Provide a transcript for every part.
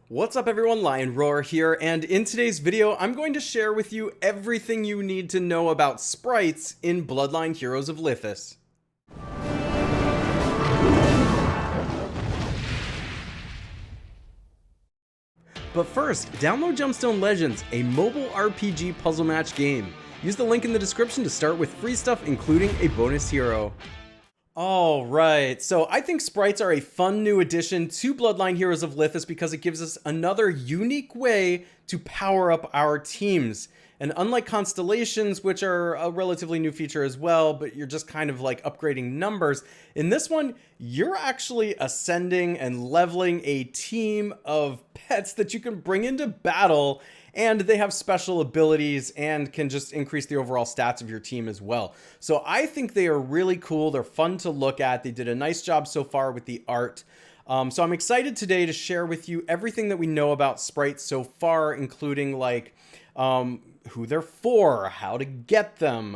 What's up everyone, Lion Roar here, and in today's video I'm going to share with you everything you need to know about sprites in Bloodline Heroes of Lithas. But first, download Gemstone Legends, a mobile RPG puzzle match game. Use the link in the description to start with free stuff, including a bonus hero. Alright, so I think sprites are a fun new addition to Bloodline Heroes of Lithas because it gives us another unique way to power up our teams. And unlike constellations, which are a relatively new feature as well, but you're just kind of like upgrading numbers, in this one, you're actually ascending and leveling a team of pets that you can bring into battle, and they have special abilities and can just increase the overall stats of your team as well. So I think they are really cool. They're fun to look at. They did a nice job so far with the art. So I'm excited today to share with you everything that we know about sprites so far, including like who they're for, how to get them,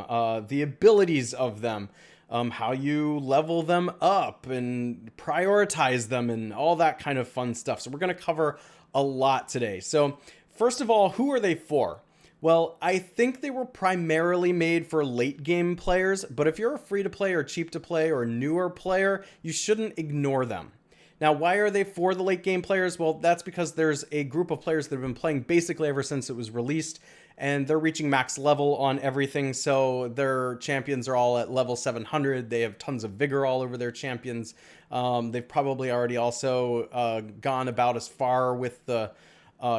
the abilities of them, how you level them up and prioritize them and all that kind of fun stuff. So we're going to cover a lot today. So first of all, who are they for? Well, I think they were primarily made for late game players, but if you're a free to play or cheap to play or newer player, you shouldn't ignore them. Now, why are they for the late game players? Well, that's because there's a group of players that have been playing basically ever since it was released, and they're reaching max level on everything. So their champions are all at level 700. They have tons of vigor all over their champions. They've probably already also gone about as far with the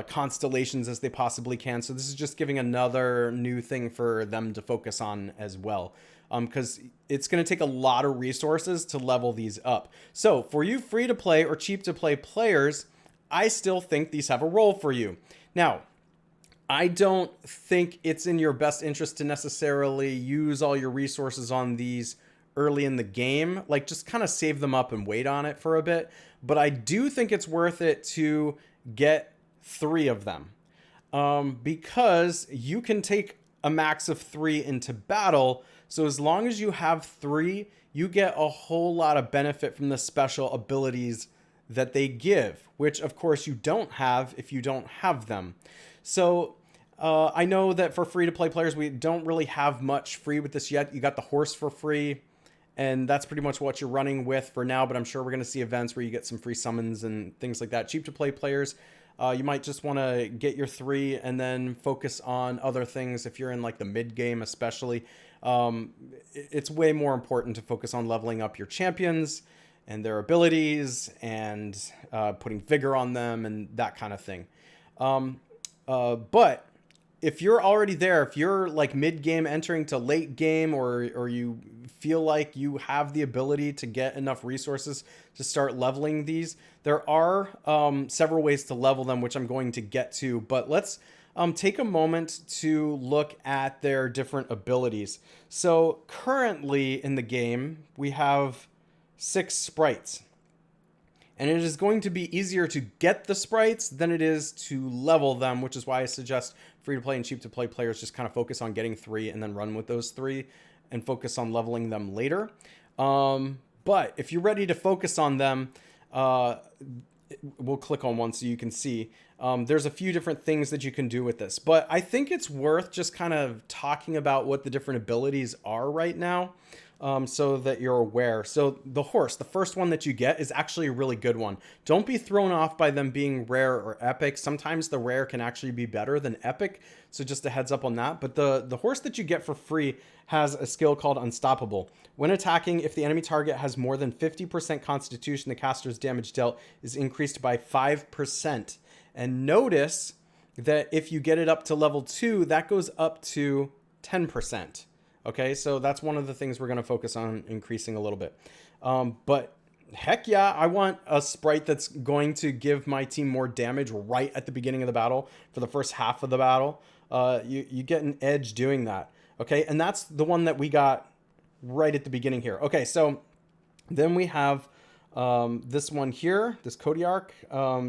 constellations as they possibly can. So this is just giving another new thing for them to focus on as well. Because it's going to take a lot of resources to level these up. So for you free to play or cheap to play players, I still think these have a role for you. Now, I don't think it's in your best interest to necessarily use all your resources on these early in the game. Like, just kind of save them up and wait on it for a bit. But I do think it's worth it to get 3 of them. Because you can take a max of 3 into battle. So as long as you have 3, you get a whole lot of benefit from the special abilities that they give, which of course you don't have if you don't have them. So I know that for free to play players, we don't really have much free with this yet. You got the horse for free, and that's pretty much what you're running with for now, but I'm sure we're going to see events where you get some free summons and things like that. Cheap to play players, you might just want to get your 3 and then focus on other things. If you're in like the mid game especially, it's way more important to focus on leveling up your champions and their abilities and putting vigor on them and that kind of thing. But if you're already there, if you're like mid game entering to late game, or you feel like you have the ability to get enough resources to start leveling these, there are several ways to level them, which I'm going to get to. But let's take a moment to look at their different abilities. So currently in the game, we have 6 sprites. And it is going to be easier to get the sprites than it is to level them, which is why I suggest free to play and cheap to play players just kind of focus on getting 3 and then run with those 3 and focus on leveling them later. But if you're ready to focus on them, we'll click on one so you can see. There's a few different things that you can do with this, but I think it's worth just kind of talking about what the different abilities are right now. So that you're aware. So the horse, the first one that you get, is actually a really good one. Don't be thrown off by them being rare or epic. Sometimes the rare can actually be better than epic. So just a heads up on that. But the horse that you get for free has a skill called Unstoppable. When attacking, if the enemy target has more than 50% constitution, the caster's damage dealt is increased by 5%. And notice that if you get it up to level 2, that goes up to 10%. Okay, so that's one of the things we're going to focus on increasing a little bit. But heck yeah, I want a sprite that's going to give my team more damage right at the beginning of the battle for the first half of the battle. You get an edge doing that. Okay, and that's the one that we got right at the beginning here. Okay, so then we have this one here, this Kodiarch,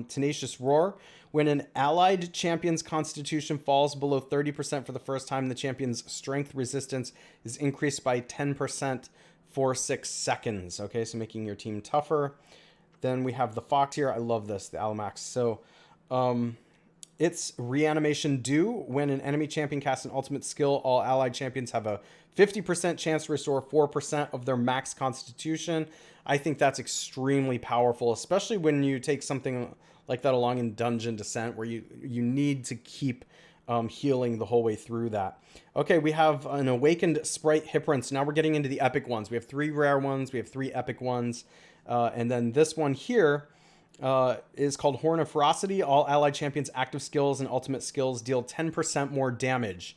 Tenacious Roar. When an allied champion's constitution falls below 30% for the first time, the champion's strength resistance is increased by 10% for 6 seconds. Okay, so making your team tougher. Then we have the Fox here. I love this, the Alamax. So Its reanimation do when an enemy champion casts an ultimate skill. All allied champions have a 50% chance to restore 4% of their max constitution. I think that's extremely powerful, especially when you take something like that along in Dungeon Descent, where you need to keep healing the whole way through that. Okay, we have an awakened Sprite Hyprin. So now we're getting into the epic ones. We have 3 rare ones, we have 3 epic ones, and then this one here is called Horn of Ferocity. All allied champions' active skills and ultimate skills deal 10% more damage.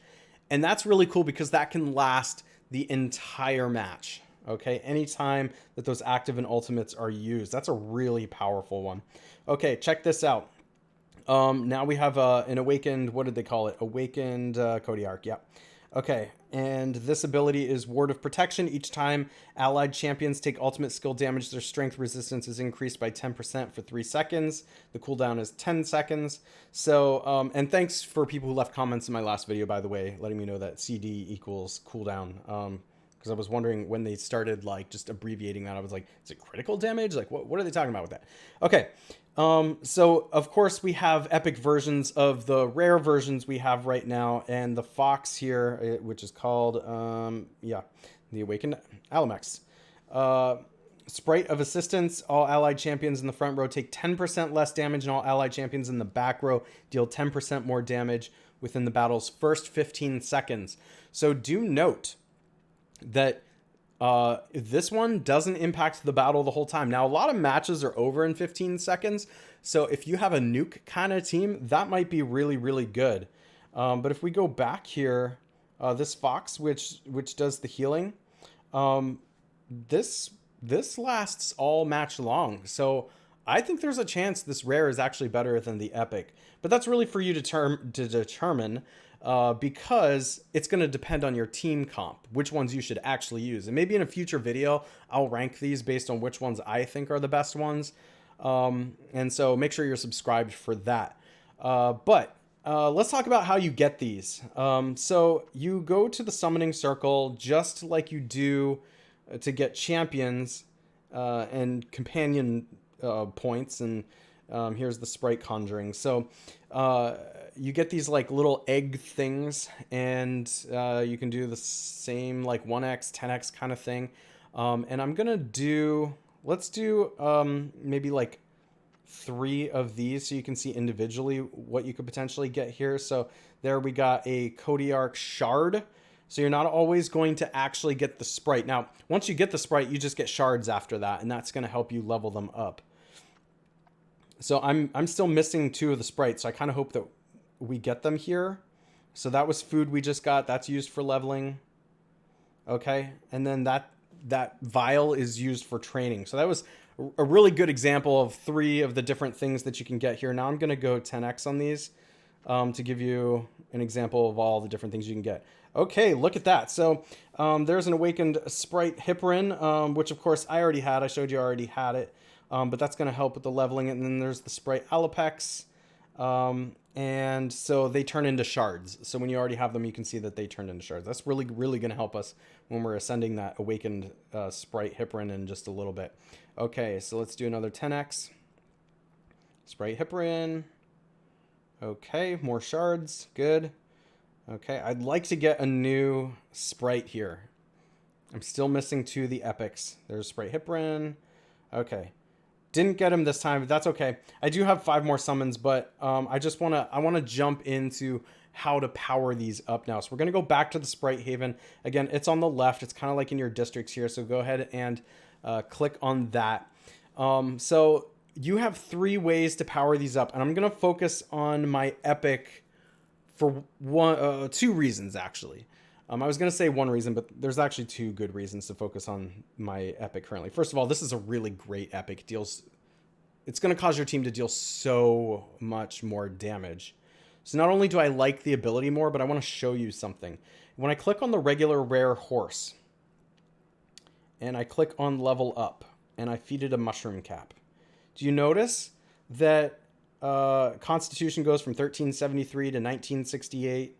And that's really cool because that can last the entire match. Okay, anytime that those active and ultimates are used. That's a really powerful one. Okay, check this out. Now we have an awakened, what did they call it? Awakened Kodiark, yeah. Okay, and this ability is Ward of Protection. Each time allied champions take ultimate skill damage, their strength resistance is increased by 10% for 3 seconds. The cooldown is 10 seconds. So, and thanks for people who left comments in my last video, by the way, letting me know that CD equals cooldown. Because I was wondering when they started like just abbreviating that, I was like, is it critical damage? Like, what are they talking about with that? Okay. So of course we have epic versions of the rare versions we have right now, and the fox here, which is called, the Awakened Alamex. Sprite of Assistance. All allied champions in the front row take 10% less damage, and all allied champions in the back row deal 10% more damage within the battle's first 15 seconds. So do note that this one doesn't impact the battle the whole time. Now, a lot of matches are over in 15 seconds. So if you have a nuke kind of team, that might be really, really good. But if we go back here, this fox, which does the healing, this lasts all match long. So I think there's a chance this rare is actually better than the epic. But that's really for you to determine. Because it's going to depend on your team comp, which ones you should actually use. And maybe in a future video, I'll rank these based on which ones I think are the best ones. And so make sure you're subscribed for that. But let's talk about how you get these. So you go to the summoning circle just like you do to get champions and companion points. And here's the sprite conjuring. So you get these like little egg things, and you can do the same like 1x, 10x kind of thing. And I'm gonna do, let's do maybe like 3 of these so you can see individually what you could potentially get here. So there we got a Kodiark shard. So you're not always going to actually get the sprite. Now, once you get the sprite, you just get shards after that, and that's gonna help you level them up. So I'm still missing 2 of the sprites, so I kind of hope that we get them here. So that was food we just got. That's used for leveling. Okay, and then that vial is used for training. So that was a really good example of 3 of the different things that you can get here. Now I'm going to go 10x on these to give you an example of all the different things you can get. Okay, look at that. So there's an awakened Sprite Hyprin, which of course I already had. I showed you I already had it. But that's going to help with the leveling. And then there's the Sprite Alapex. And so they turn into shards. So when you already have them, you can see that they turn into shards. That's really, really going to help us when we're ascending that awakened Sprite Hyprin in just a little bit. Okay, so let's do another 10x. Sprite Hyprin. Okay, more shards. Good. Okay, I'd like to get a new sprite here. I'm still missing 2 of the epics. There's Sprite Hyprin. Okay. Didn't get him this time, but that's okay. I do have 5 more summons, but I want to jump into how to power these up now. So we're going to go back to the Sprite Haven. Again, it's on the left. It's kind of like in your districts here. So go ahead and click on that. So you have 3 ways to power these up, and I'm going to focus on my epic for 2 reasons, actually. I was going to say 1 reason, but there's actually 2 good reasons to focus on my epic currently. First of all, this is a really great epic. It's going to cause your team to deal so much more damage. So not only do I like the ability more, but I want to show you something. When I click on the regular rare horse, and I click on level up, and I feed it a mushroom cap, do you notice that Constitution goes from 1373 to 1968?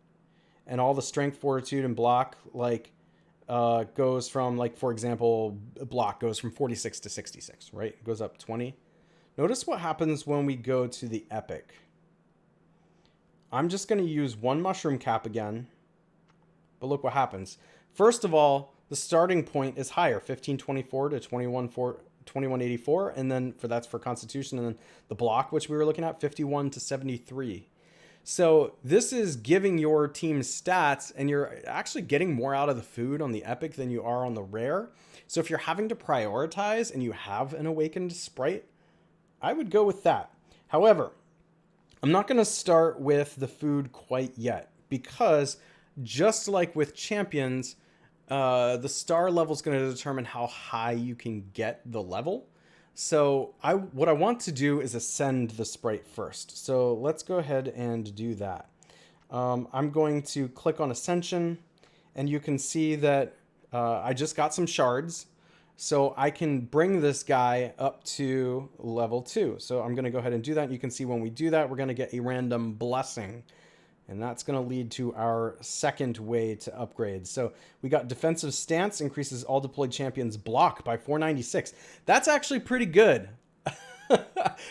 And all the strength, fortitude, and block goes from, like, for example, block goes from 46 to 66, right? It goes up 20. Notice what happens when we go to the epic. I'm just going to use one mushroom cap again. But look what happens. First of all, the starting point is higher, 1524 to 2184, and then that's for Constitution, and then the block, which we were looking at, 51 to 73. So this is giving your team stats, and you're actually getting more out of the food on the epic than you are on the rare. So if you're having to prioritize and you have an awakened sprite, I would go with that. However, I'm not going to start with the food quite yet, because just like with champions, the star level is going to determine how high you can get the level. So what I want to do is ascend the sprite first. So let's go ahead and do that. I'm going to click on Ascension, and you can see that I just got some shards. So I can bring this guy up to level 2. So I'm going to go ahead and do that. And you can see when we do that, we're going to get a random blessing. And that's going to lead to our second way to upgrade. So we got defensive stance, increases all deployed champions block by 496. That's actually pretty good.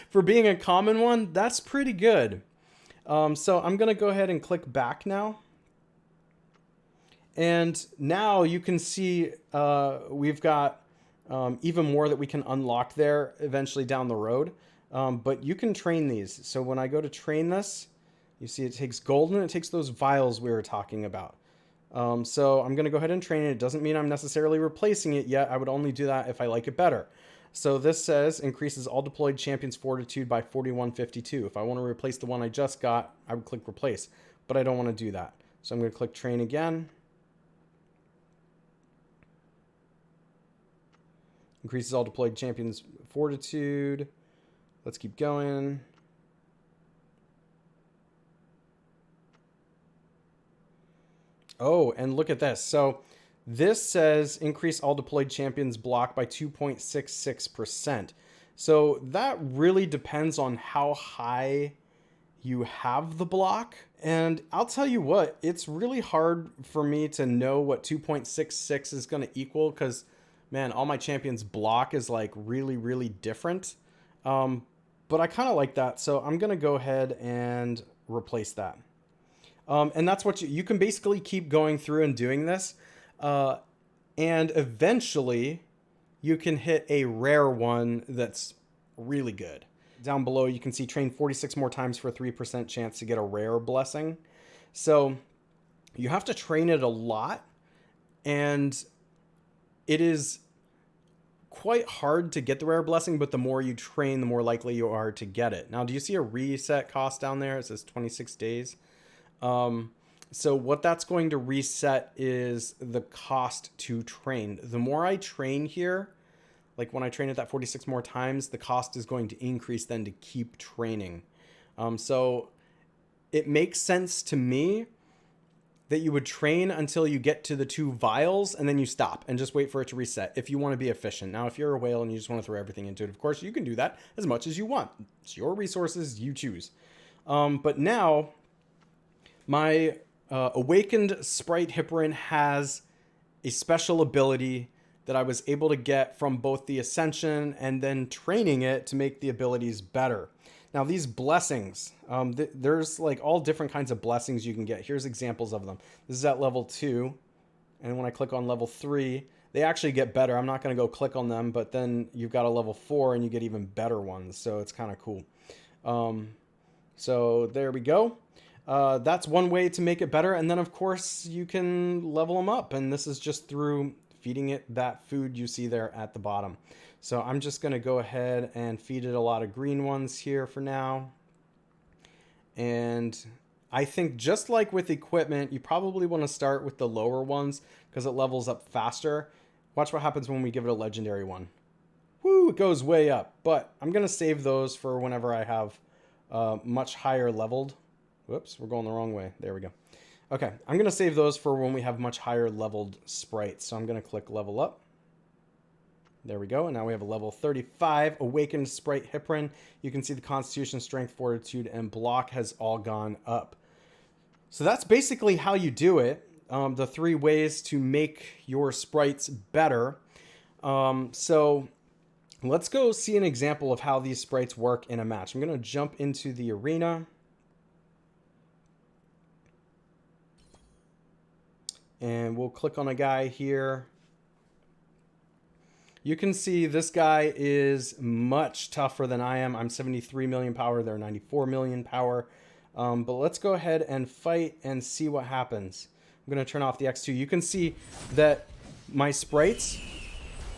For being a common one, that's pretty good. So I'm going to go ahead and click back now. And now you can see we've got even more that we can unlock there eventually down the road. But you can train these. So when I go to train this, you see it takes gold and it takes those vials we were talking about. So I'm going to go ahead and train it. It doesn't mean I'm necessarily replacing it yet. I would only do that if I like it better. So this says increases all deployed champions fortitude by 4152. If I want to replace the one I just got, I would click replace. But I don't want to do that. So I'm going to click train again. Increases all deployed champions fortitude. Let's keep going. Oh, and look at this. So this says increase all deployed champions block by 2.66%. So that really depends on how high you have the block. And I'll tell you what, it's really hard for me to know what 2.66 is going to equal, because man, all my champions block is like really, really different. But I kind of like that. So I'm going to go ahead and replace that. And that's what you can basically keep going through and doing this. And eventually you can hit a rare one that's really good. Down below, you can see train 46 more times for a 3% chance to get a rare blessing. So you have to train it a lot, and it is quite hard to get the rare blessing, but the more you train, the more likely you are to get it. Now, do you see a reset cost down there? It says 26 days. So what that's going to reset is the cost to train. The more I train here, like when I train it that 46 more times, the cost is going to increase then to keep training. So it makes sense to me that you would train until you get to the 2 vials and then you stop and just wait for it to reset if you want to be efficient. Now, if you're a whale and you just want to throw everything into it, of course, you can do that as much as you want. It's your resources, you choose. But now my awakened Sprite Hipperin has a special ability that I was able to get from both the Ascension and then training it to make the abilities better. Now, these blessings, there's like all different kinds of blessings you can get. Here's examples of them. This is at level 2. And when I click on level 3, they actually get better. I'm not going to go click on them, but then you've got a level 4 and you get even better ones. So it's kind of cool. So there we go. That's one way to make it better. And then, of course, you can level them up. And this is just through feeding it that food you see there at the bottom. So I'm just going to go ahead and feed it a lot of green ones here for now. And I think just like with equipment, you probably want to start with the lower ones because it levels up faster. Watch what happens when we give it a legendary one. Woo, it goes way up. But I'm going to save those for whenever I have much higher leveled. Whoops, we're going the wrong way. There we go. Okay, I'm going to save those for when we have much higher leveled sprites. So I'm going to click level up. There we go. And now we have a level 35 awakened Sprite Hipperin. You can see the Constitution, Strength, Fortitude, and Block has all gone up. So that's basically how you do it. The 3 ways to make your sprites better. So let's go see an example of how these sprites work in a match. I'm going to jump into the arena. And we'll click on a guy here. You can see this guy is much tougher than I am. I'm 73 million power. They're 94 million power. But let's go ahead and fight and see what happens. I'm going to turn off the X2. You can see that my sprites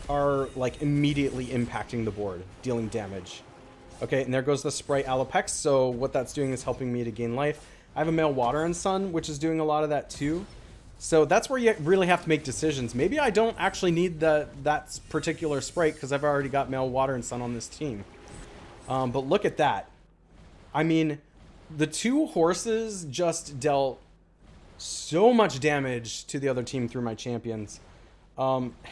are like immediately impacting the board, dealing damage. Okay, and there goes the Sprite Alopex. So what that's doing is helping me to gain life. I have a male Water and Sun, which is doing a lot of that too. So that's where you really have to make decisions. Maybe I don't actually need that particular Sprite because I've already got male Water and Sun on this team. But look at that. I mean, the two horses just dealt so much damage to the other team through my champions.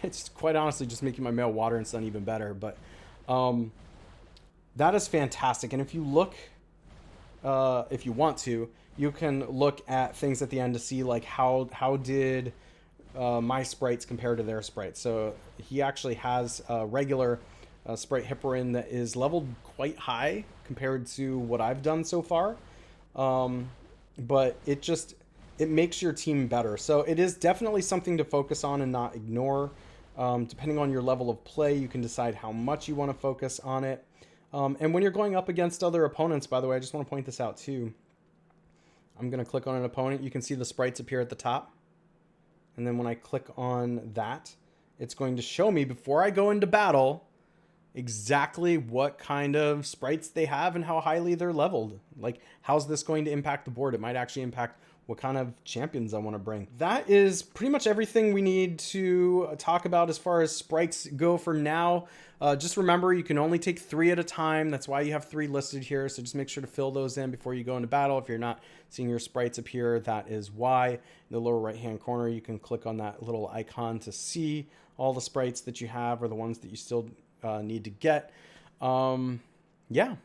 It's quite honestly just making my male Water and Sun even better. But that is fantastic. And if you look, if you want to, you can look at things at the end to see like how did my sprites compare to their sprites. So he actually has a regular Sprite Hipperin that is leveled quite high compared to what I've done so far. But it makes your team better. So it is definitely something to focus on and not ignore. Depending on your level of play, you can decide how much you want to focus on it. And when you're going up against other opponents, by the way, I just want to point this out too. I'm going to click on an opponent. You can see the sprites appear at the top. And then when I click on that, it's going to show me before I go into battle exactly what kind of sprites they have and how highly they're leveled. Like, how's this going to impact the board? It might actually impact what kind of champions I want to bring. That is pretty much everything we need to talk about as far as sprites go for now. Just remember, you can only take 3 at a time. That's why you have 3 listed here. So just make sure to fill those in before you go into battle. If you're not seeing your sprites appear, that is why. In the lower right-hand corner, you can click on that little icon to see all the sprites that you have or the ones that you still need to get. Yeah.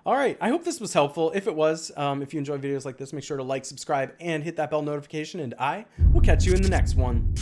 All right, I hope this was helpful. If it was, if you enjoy videos like this, make sure to like, subscribe, and hit that bell notification, and I will catch you in the next one.